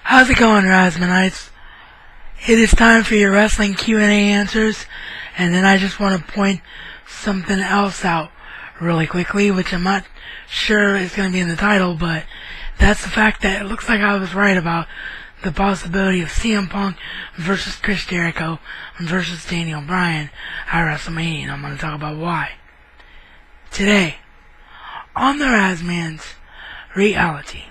How's it going, Rasmanites? It is time for your wrestling Q&A answers, and then I just want to point something else out really quickly, which I'm not sure is going to be in the title, but that's the fact that it looks like I was right about the possibility of CM Punk versus Chris Jericho versus Daniel Bryan at WrestleMania, and I'm going to talk about why. Today, on the Razman's Reality.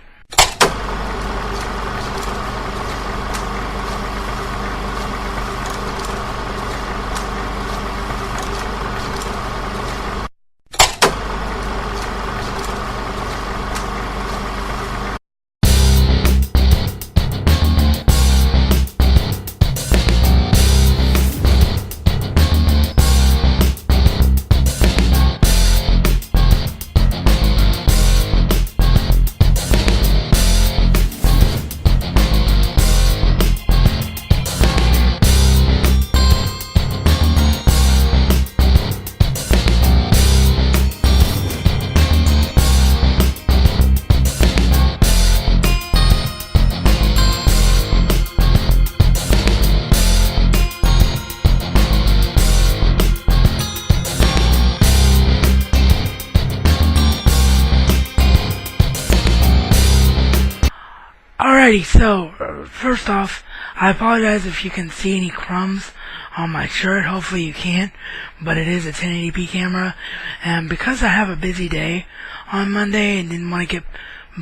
Alrighty, so, first off, I apologize if you can see any crumbs on my shirt. Hopefully you can't, but it is a 1080p camera, and because I have a busy day on Monday and didn't want to get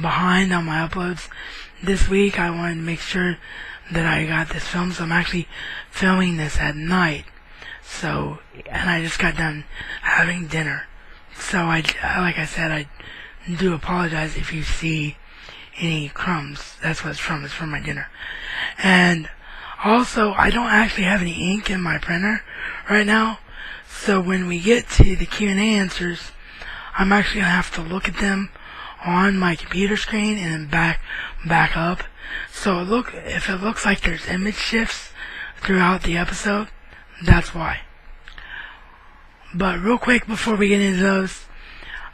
behind on my uploads this week, I wanted to make sure that I got this filmed, so I'm actually filming this at night. So, and I just got done having dinner. So like I said, I do apologize if you see any crumbs. That's what it's from my dinner. And also, I don't actually have any ink in my printer right now, so when we get to the Q&A answers, I'm actually going to have to look at them on my computer screen and then back up. So if it looks like there's image shifts throughout the episode, that's why. But real quick before we get into those,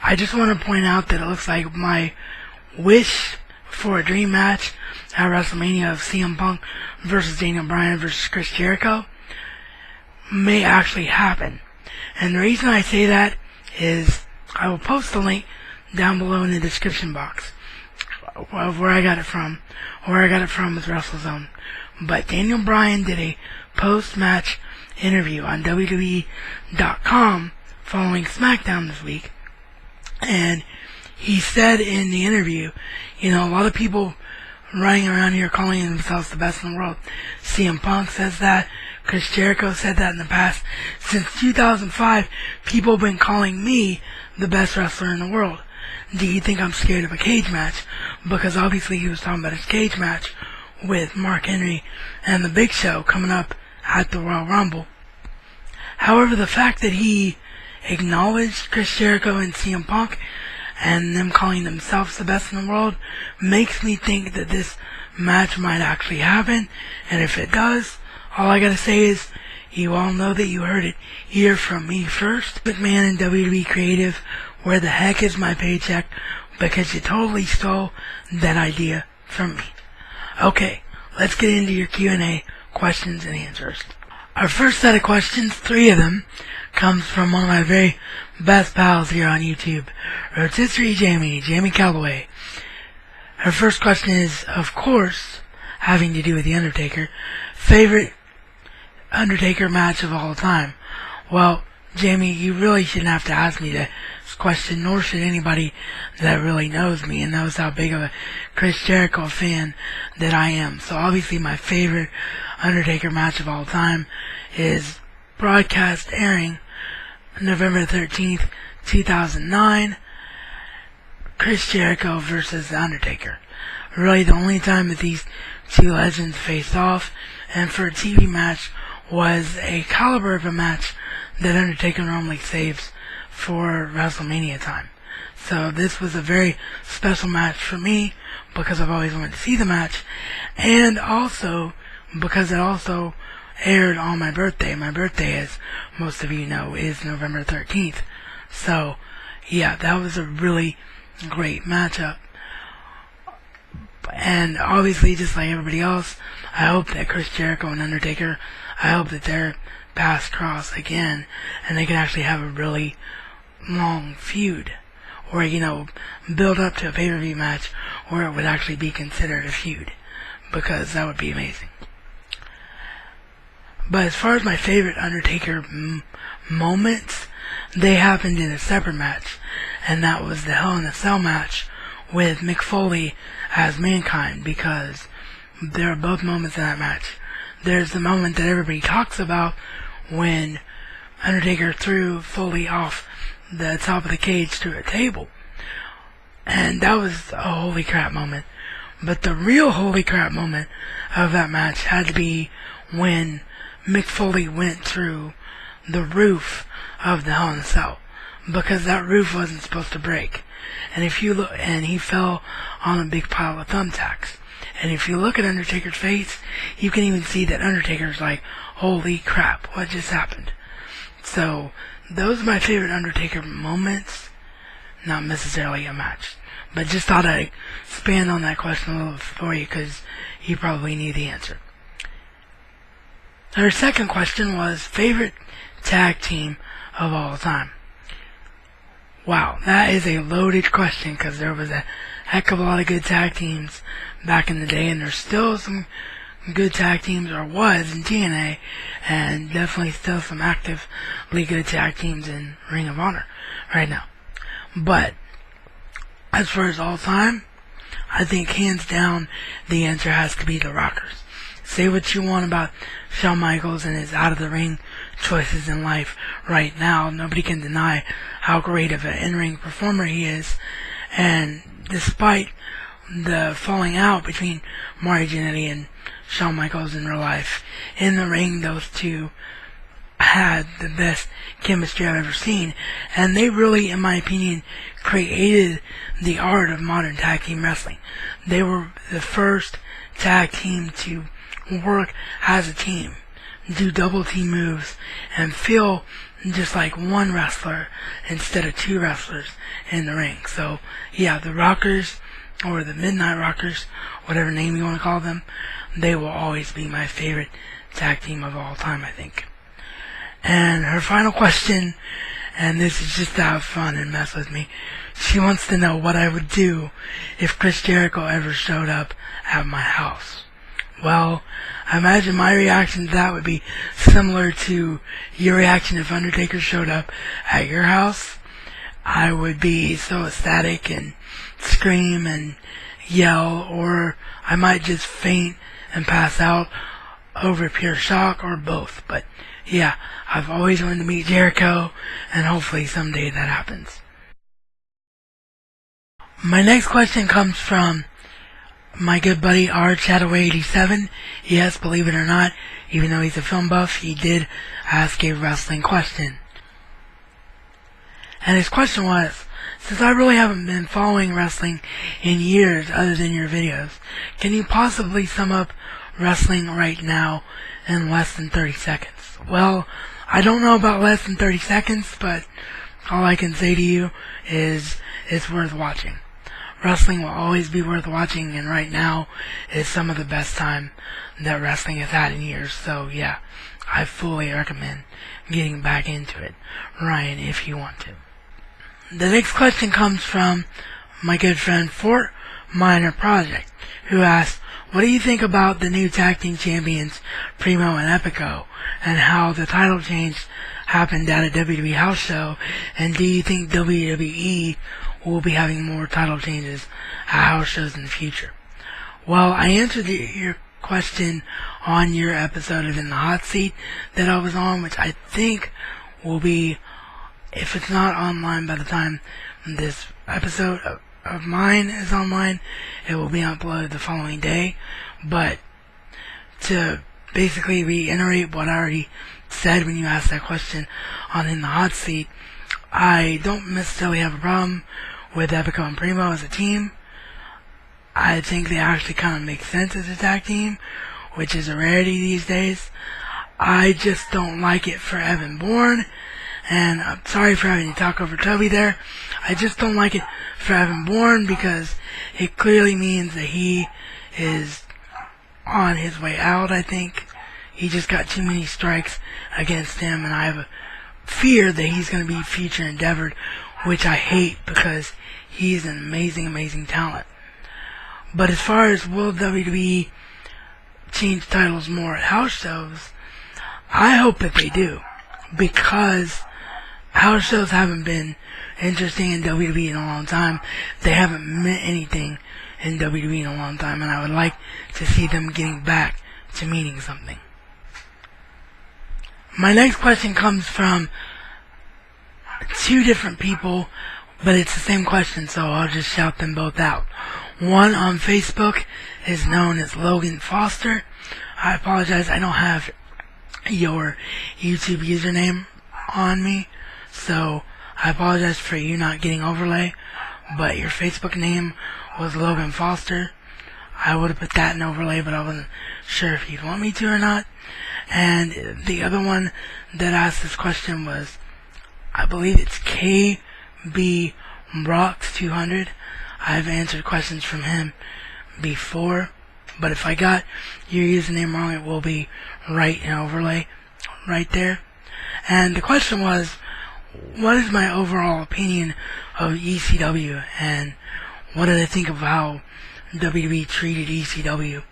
I just want to point out that it looks like my wish for a dream match at WrestleMania of CM Punk versus Daniel Bryan versus Chris Jericho may actually happen. And the reason I say that is I will post the link down below in the description box of where I got it from. Where I got it from is WrestleZone. But Daniel Bryan did a post-match interview on WWE.com following Smackdown this week, and he said in the interview, a lot of people running around here calling themselves the best in the world. CM Punk says that. Chris Jericho said that in the past. Since 2005, people have been calling me the best wrestler in the world. Do you think I'm scared of a cage match? Because obviously he was talking about his cage match with Mark Henry and the Big Show coming up at the Royal Rumble. However, the fact that he acknowledged Chris Jericho and CM Punk and them calling themselves the best in the world makes me think that this match might actually happen. And if it does, all I gotta say is, you all know that you heard it here from me first. McMahon and WWE Creative, where the heck is my paycheck? Because you totally stole that idea from me. Okay, let's get into your Q&A questions and answers. Our first set of questions, 3 of them, comes from one of my very best pals here on YouTube, Rotisserie Jamie Calloway. Her first question is, of course, having to do with The Undertaker. Favorite Undertaker match of all time? Well, Jamie, you really shouldn't have to ask me this question, nor should anybody that really knows me and knows how big of a Chris Jericho fan that I am. So obviously my favorite Undertaker match of all time is broadcast airing November 13th, 2009, Chris Jericho versus The Undertaker. Really the only time that these two legends faced off, and for a TV match, was a caliber of a match that Undertaker normally saves for WrestleMania time. So this was a very special match for me because I've always wanted to see the match, and also because it also aired on my birthday. My birthday, as most of you know, is November 13th. So, yeah, that was a really great matchup. And obviously, just like everybody else, I hope that Chris Jericho and Undertaker, I hope that their paths cross again, and they can actually have a really long feud, or build up to a pay-per-view match where it would actually be considered a feud, because that would be amazing. But as far as my favorite Undertaker moments, they happened in a separate match, and that was the Hell in a Cell match with Mick Foley as Mankind, because there are both moments in that match. There's the moment that everybody talks about when Undertaker threw Foley off the top of the cage to a table, and that was a holy crap moment. But the real holy crap moment of that match had to be when Mick Foley went through the roof of the Hell in a Cell, because that roof wasn't supposed to break. And if you look, and he fell on a big pile of thumbtacks. And if you look at Undertaker's face, you can even see that Undertaker's like, holy crap, what just happened? So, those are my favorite Undertaker moments, not necessarily a match. But just thought I'd expand on that question a little for you, because you probably need the answer. Our second question was, favorite tag team of all time. Wow, that is a loaded question, because there was a heck of a lot of good tag teams back in the day, and there's still some good tag teams, or was in TNA, and definitely still some actively good tag teams in Ring of Honor right now. But as far as all time, I think hands down the answer has to be the Rockers. Say what you want about Shawn Michaels and his out-of-the-ring choices in life right now. Nobody can deny how great of an in-ring performer he is. And despite the falling out between Mario Jannetty and Shawn Michaels in real life, in the ring, those two had the best chemistry I've ever seen. And they really, in my opinion, created the art of modern tag team wrestling. They were the first tag team to work as a team, do double team moves, and feel just like one wrestler instead of two wrestlers in the ring. So yeah, the Rockers, or the Midnight Rockers, whatever name you want to call them, they will always be my favorite tag team of all time, I think. And her final question, and this is just to have fun and mess with me, she wants to know what I would do if Chris Jericho ever showed up at my house. Well, I imagine my reaction to that would be similar to your reaction if Undertaker showed up at your house. I would be so ecstatic and scream and yell, or I might just faint and pass out over pure shock, or both. But yeah, I've always wanted to meet Jericho, and hopefully someday that happens. My next question comes from my good buddy R Chataway87. Yes, believe it or not, even though he's a film buff, he did ask a wrestling question. And his question was, since I really haven't been following wrestling in years other than your videos, can you possibly sum up wrestling right now in less than 30 seconds? Well, I don't know about less than 30 seconds, but all I can say to you is it's worth watching. Wrestling will always be worth watching, and right now is some of the best time that wrestling has had in years. So yeah, I fully recommend getting back into it, Ryan, if you want to. The next question comes from my good friend Fort Minor Project, who asks, what do you think about the new tag team champions, Primo and Epico, and how the title change happened at a WWE house show, and do you think WWE will be having more title changes at house shows in the future? Well, I answered your question on your episode of In the Hot Seat that I was on, which I think will be, if it's not online by the time this episode of mine is online, it will be uploaded the following day. But to basically reiterate what I already said when you asked that question on In the Hot Seat, I don't necessarily have a problem with Epico and Primo as a team. I think they actually kind of make sense as a tag team, which is a rarity these days. I just don't like it for Evan Bourne, And I'm sorry for having to talk over Toby there. I just don't like it for having Born because it clearly means that he is on his way out, I think. He just got too many strikes against him, and I have a fear that he's going to be future endeavored, which I hate because he's an amazing, amazing talent. But as far as will WWE change titles more at house shows, I hope that they do, because house shows haven't been interesting in WWE in a long time. They haven't meant anything in WWE in a long time, and I would like to see them getting back to meaning something. My next question comes from two different people, but it's the same question, so I'll just shout them both out. One on Facebook is known as Logan Foster. I apologize, I don't have your YouTube username on me, so I apologize for you not getting overlay, but your Facebook name was Logan Foster. I would have put that in overlay, but I wasn't sure if you'd want me to or not. And the other one that asked this question was, I believe it's KB Brox 200. I've answered questions from him before, but if I got your username wrong, it will be right in overlay, right there. And the question was, what is my overall opinion of ECW, and what did I think of how WWE treated ECW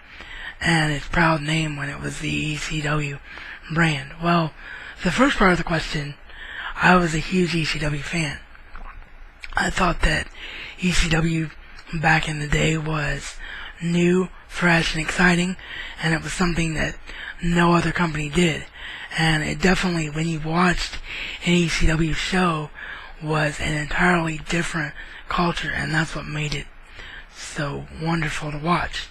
and its proud name when it was the ECW brand? Well, the first part of the question, I was a huge ECW fan. I thought that ECW back in the day was new, fresh, and exciting, and it was something that no other company did. And it definitely, when you watched an ECW show, was an entirely different culture, and that's what made it so wonderful to watch.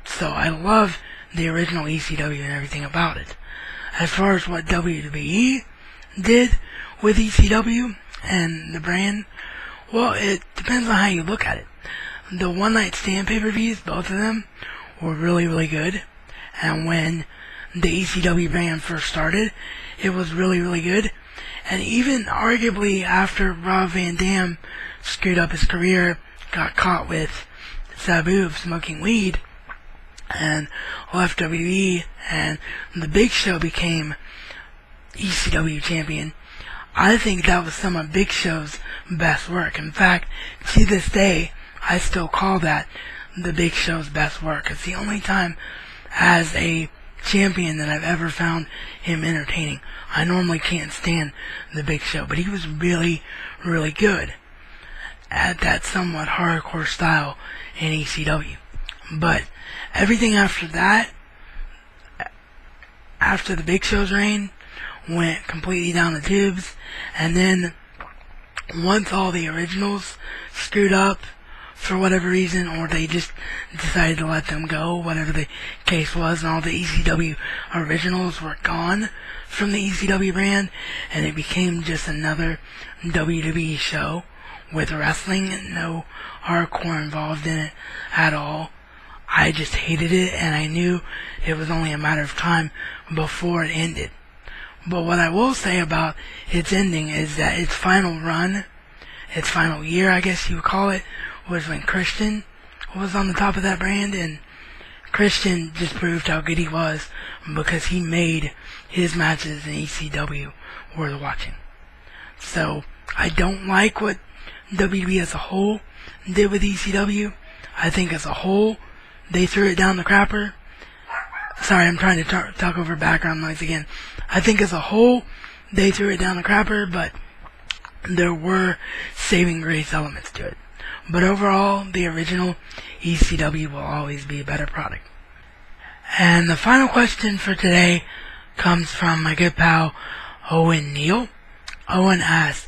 So I love the original ECW and everything about it. As far as what WWE did with ECW and the brand, well, it depends on how you look at it. The One Night Stand pay-per-views, both of them, were really, really good. And when the ECW brand first started, it was really, really good. And even arguably after Rob Van Dam screwed up his career, got caught with Sabu of smoking weed, and left WWE, and the Big Show became ECW champion, I think that was some of Big Show's best work. In fact, to this day, I still call that the Big Show's best work. It's the only time as a champion that I've ever found him entertaining. I normally can't stand the Big Show, but he was really, really good at that somewhat hardcore style in ECW. But everything after that, after the Big Show's reign, went completely down the tubes. And then once all the originals screwed up for whatever reason, or they just decided to let them go, whatever the case was, and all the ECW originals were gone from the ECW brand, and it became just another WWE show with wrestling and no hardcore involved in it at all. I just hated it, and I knew it was only a matter of time before it ended. But what I will say about its ending is that its final run, its final year, I guess you would call it, was when Christian was on the top of that brand, and Christian just proved how good he was because he made his matches in ECW worth watching. So I don't like what WWE as a whole did with ECW. I think as a whole, they threw it down the crapper. Sorry, I'm trying to talk over background noise again. I think as a whole, they threw it down the crapper, but there were saving grace elements to it. But overall, the original ECW will always be a better product. And the final question for today comes from my good pal, Owen Neal. Owen asks,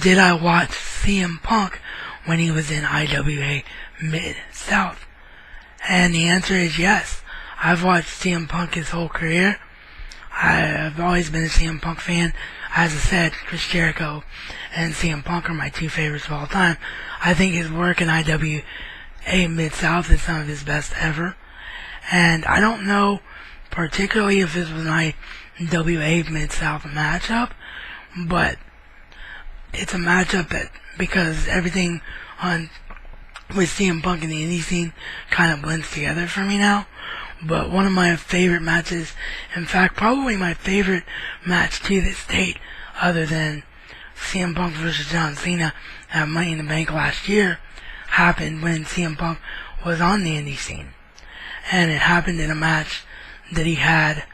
did I watch CM Punk when he was in IWA Mid-South? And the answer is yes. I've watched CM Punk his whole career. I've always been a CM Punk fan. As I said, Chris Jericho and CM Punk are my two favorites of all time. I think his work in IWA Mid-South is some of his best ever. And I don't know particularly if this was an IWA Mid-South matchup, but it's a matchup that, because everything on with CM Punk and the indie scene kind of blends together for me now. But one of my favorite matches, in fact, probably my favorite match to this date, other than CM Punk versus John Cena at Money in the Bank last year, happened when CM Punk was on the indie scene. And it happened in a match that he had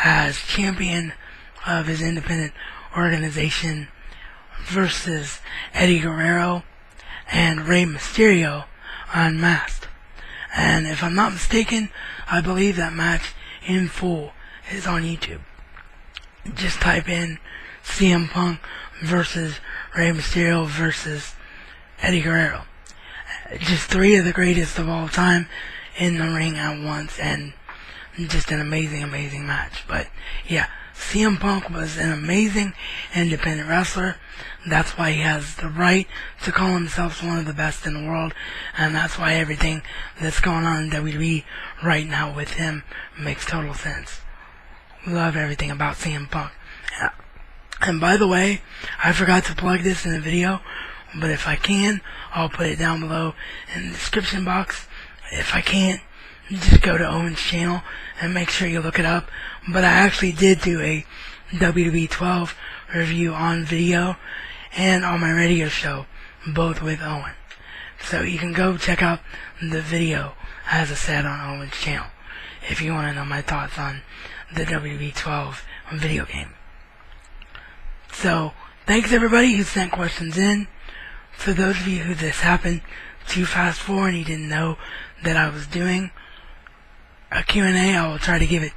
as champion of his independent organization versus Eddie Guerrero and Rey Mysterio unmasked. And if I'm not mistaken, I believe that match in full is on YouTube. Just type in CM Punk versus Rey Mysterio versus Eddie Guerrero. Just three of the greatest of all time in the ring at once, and just an amazing, amazing match. But yeah, CM Punk was an amazing independent wrestler. That's why he has the right to call himself one of the best in the world, and that's why everything that's going on in WWE right now with him makes total sense. Love everything about CM Punk. And by the way, I forgot to plug this in the video, but if I can, I'll put it down below in the description box. If I can't, just go to Owen's channel and make sure you look it up. But I actually did do a WWE 12 review on video and on my radio show, both with Owen. So you can go check out the video, as I said, on Owen's channel, if you want to know my thoughts on the WWE 12 video game. So, thanks everybody who sent questions in. For those of you who this happened too fast for and you didn't know that I was doing a Q&A, I will try to give it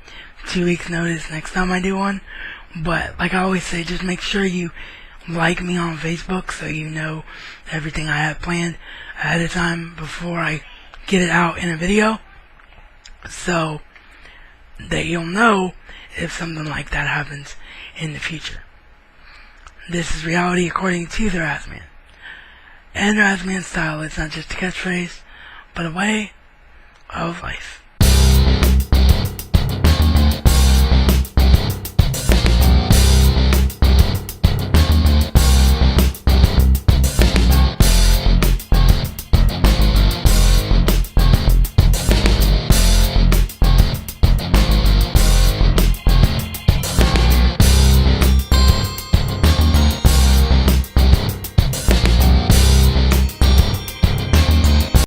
2 weeks notice next time I do one. But like I always say, just make sure you like me on Facebook so you know everything I have planned ahead of time before I get it out in a video, so that you'll know if something like that happens in the future. This is reality according to the Razman. And Razman style is not just a catchphrase, but a way of life.